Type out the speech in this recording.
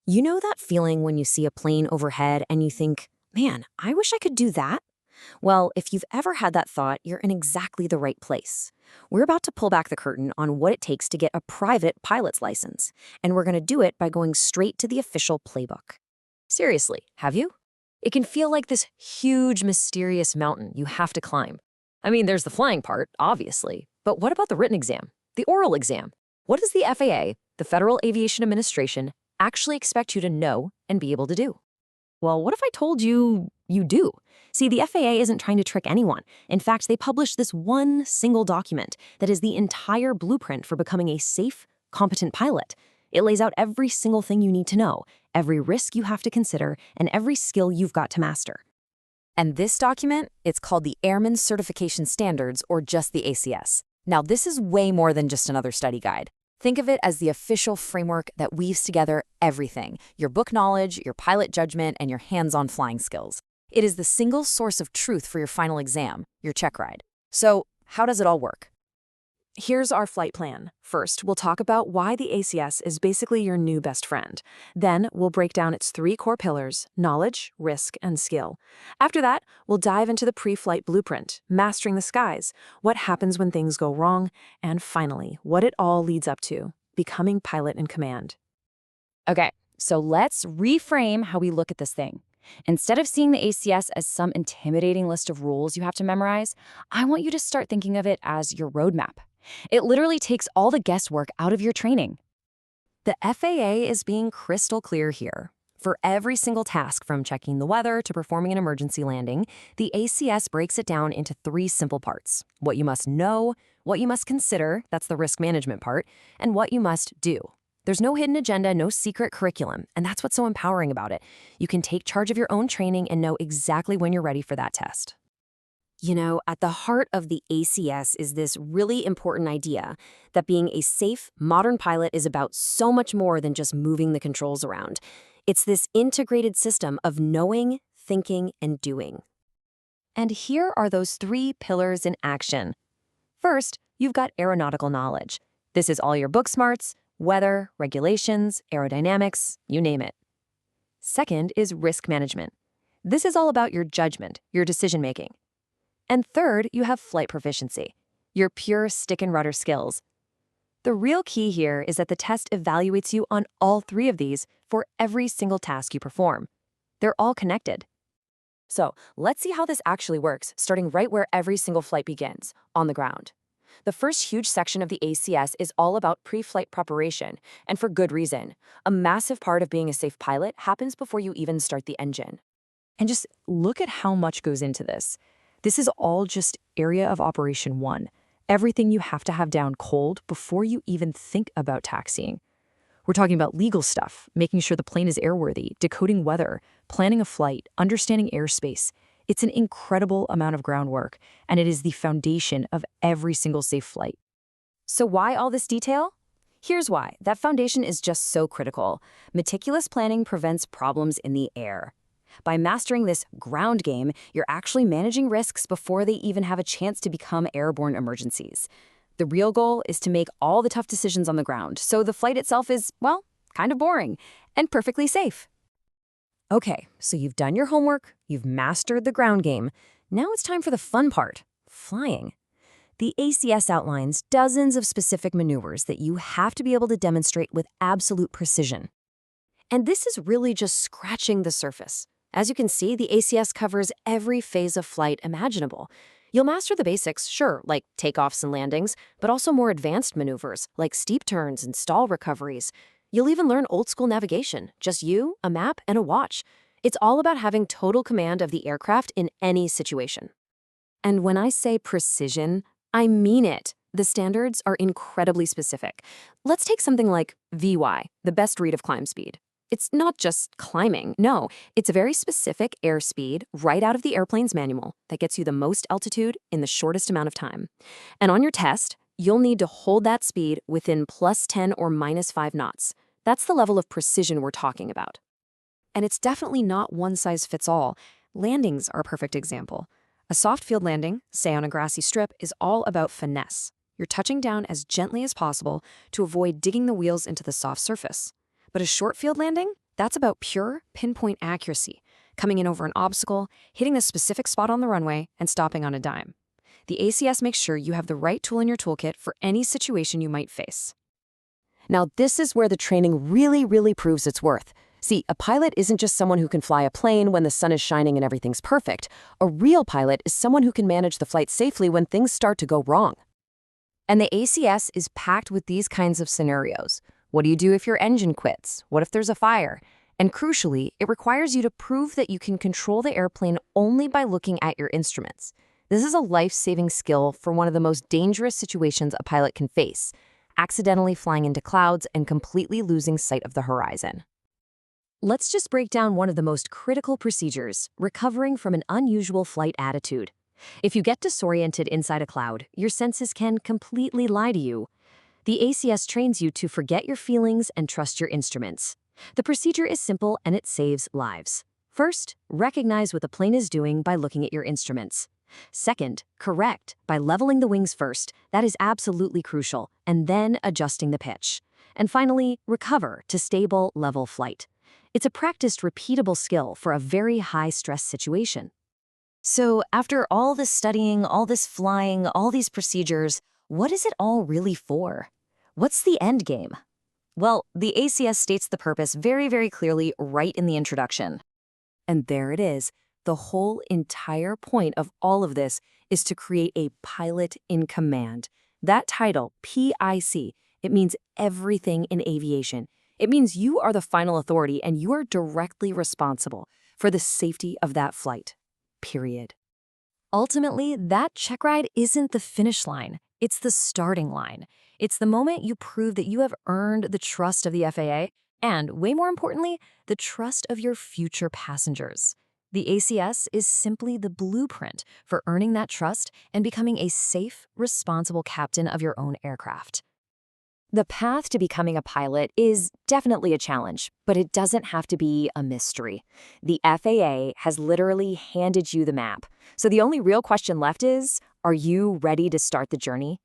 You know that feeling when you see a plane overhead and you think, man, I wish I could do that? Well, if you've ever had that thought, you're in exactly the right place. We're about to pull back the curtain on what it takes to get a private pilot's license, and we're going to do it by going straight to the official playbook. Seriously, have you? It can feel like this huge, mysterious mountain you have to climb. I mean, there's the flying part, obviously, but what about the written exam, the oral exam? What does the FAA, the Federal Aviation Administration, actually expect you to know and be able to do? Well, what if I told you you do? See, the FAA isn't trying to trick anyone. In fact, they published this one single document that is the entire blueprint for becoming a safe, competent pilot. It lays out every single thing you need to know, every risk you have to consider, and every skill you've got to master. And this document, it's called the Airman Certification Standards, or just the ACS. Now, this is way more than just another study guide. Think of it as the official framework that weaves together everything: your book knowledge, your pilot judgment, and your hands-on flying skills. It is the single source of truth for your final exam, your Checkride. So, how does it all work? Here's our flight plan. First, we'll talk about why the ACS is basically your new best friend. Then, we'll break down its three core pillars: knowledge, risk, and skill. After that, we'll dive into the pre-flight blueprint, mastering the skies, what happens when things go wrong, and finally, what it all leads up to: becoming pilot in command. Okay, so let's reframe how we look at this thing. Instead of seeing the ACS as some intimidating list of rules you have to memorize, I want you to start thinking of it as your roadmap. It literally takes all the guesswork out of your training. The FAA is being crystal clear here. For every single task, from checking the weather to performing an emergency landing, the ACS breaks it down into three simple parts: what you must know, what you must consider, that's the risk management part, and what you must do. There's no hidden agenda, no secret curriculum, and that's what's so empowering about it. You can take charge of your own training and know exactly when you're ready for that test. You know, at the heart of the ACS is this really important idea that being a safe, modern pilot is about so much more than just moving the controls around. It's this integrated system of knowing, thinking, and doing. And here are those three pillars in action. First, you've got aeronautical knowledge. This is all your book smarts, weather, regulations, aerodynamics, you name it. Second is risk management. This is all about your judgment, your decision-making. And third, you have flight proficiency, your pure stick and rudder skills. The real key here is that the test evaluates you on all three of these for every single task you perform. They're all connected. So let's see how this actually works, starting right where every single flight begins, on the ground. The first huge section of the ACS is all about pre-flight preparation, and for good reason. A massive part of being a safe pilot happens before you even start the engine. And just look at how much goes into this. This is all just area of operation 1. Everything you have to have down cold before you even think about taxiing. We're talking about legal stuff, making sure the plane is airworthy, decoding weather, planning a flight, understanding airspace. It's an incredible amount of groundwork, and it is the foundation of every single safe flight. So why all this detail? Here's why. That foundation is just so critical. Meticulous planning prevents problems in the air. By mastering this ground game, you're actually managing risks before they even have a chance to become airborne emergencies. The real goal is to make all the tough decisions on the ground, so the flight itself is, well, kind of boring and perfectly safe. Okay, so you've done your homework, you've mastered the ground game. Now it's time for the fun part: flying. The ACS outlines dozens of specific maneuvers that you have to be able to demonstrate with absolute precision. And this is really just scratching the surface. As you can see, the ACS covers every phase of flight imaginable. You'll master the basics, sure, like takeoffs and landings, but also more advanced maneuvers, like steep turns and stall recoveries. You'll even learn old-school navigation, just you, a map, and a watch. It's all about having total command of the aircraft in any situation. And when I say precision, I mean it. The standards are incredibly specific. Let's take something like VY, the best read of climb speed. It's not just climbing, no. It's a very specific airspeed right out of the airplane's manual that gets you the most altitude in the shortest amount of time. And on your test, you'll need to hold that speed within +10 or -5 knots. That's the level of precision we're talking about. And it's definitely not one size fits all. Landings are a perfect example. A soft field landing, say on a grassy strip, is all about finesse. You're touching down as gently as possible to avoid digging the wheels into the soft surface. But a short field landing? That's about pure, pinpoint accuracy, coming in over an obstacle, hitting the specific spot on the runway, and stopping on a dime. The ACS makes sure you have the right tool in your toolkit for any situation you might face. Now, this is where the training really proves its worth. See, a pilot isn't just someone who can fly a plane when the sun is shining and everything's perfect. A real pilot is someone who can manage the flight safely when things start to go wrong. And the ACS is packed with these kinds of scenarios. What do you do if your engine quits? What if there's a fire? And crucially, it requires you to prove that you can control the airplane only by looking at your instruments. This is a life-saving skill for one of the most dangerous situations a pilot can face: accidentally flying into clouds and completely losing sight of the horizon. Let's just break down one of the most critical procedures: recovering from an unusual flight attitude. If you get disoriented inside a cloud, your senses can completely lie to you. The ACS trains you to forget your feelings and trust your instruments. The procedure is simple and it saves lives. First, recognize what the plane is doing by looking at your instruments. Second, correct by leveling the wings first. That is absolutely crucial, and then adjusting the pitch. And finally, recover to stable, level flight. It's a practiced, repeatable skill for a very high-stress situation. So, after all this studying, all this flying, all these procedures, what is it all really for? What's the end game? Well, the ACS states the purpose very clearly right in the introduction. And there it is. The whole entire point of all of this is to create a pilot in command. That title, PIC, it means everything in aviation. It means you are the final authority and you are directly responsible for the safety of that flight. Period. Ultimately, that checkride isn't the finish line. It's the starting line. It's the moment you prove that you have earned the trust of the FAA and, way more importantly, the trust of your future passengers. The ACS is simply the blueprint for earning that trust and becoming a safe, responsible captain of your own aircraft. The path to becoming a pilot is definitely a challenge, but it doesn't have to be a mystery. The FAA has literally handed you the map. So the only real question left is, are you ready to start the journey?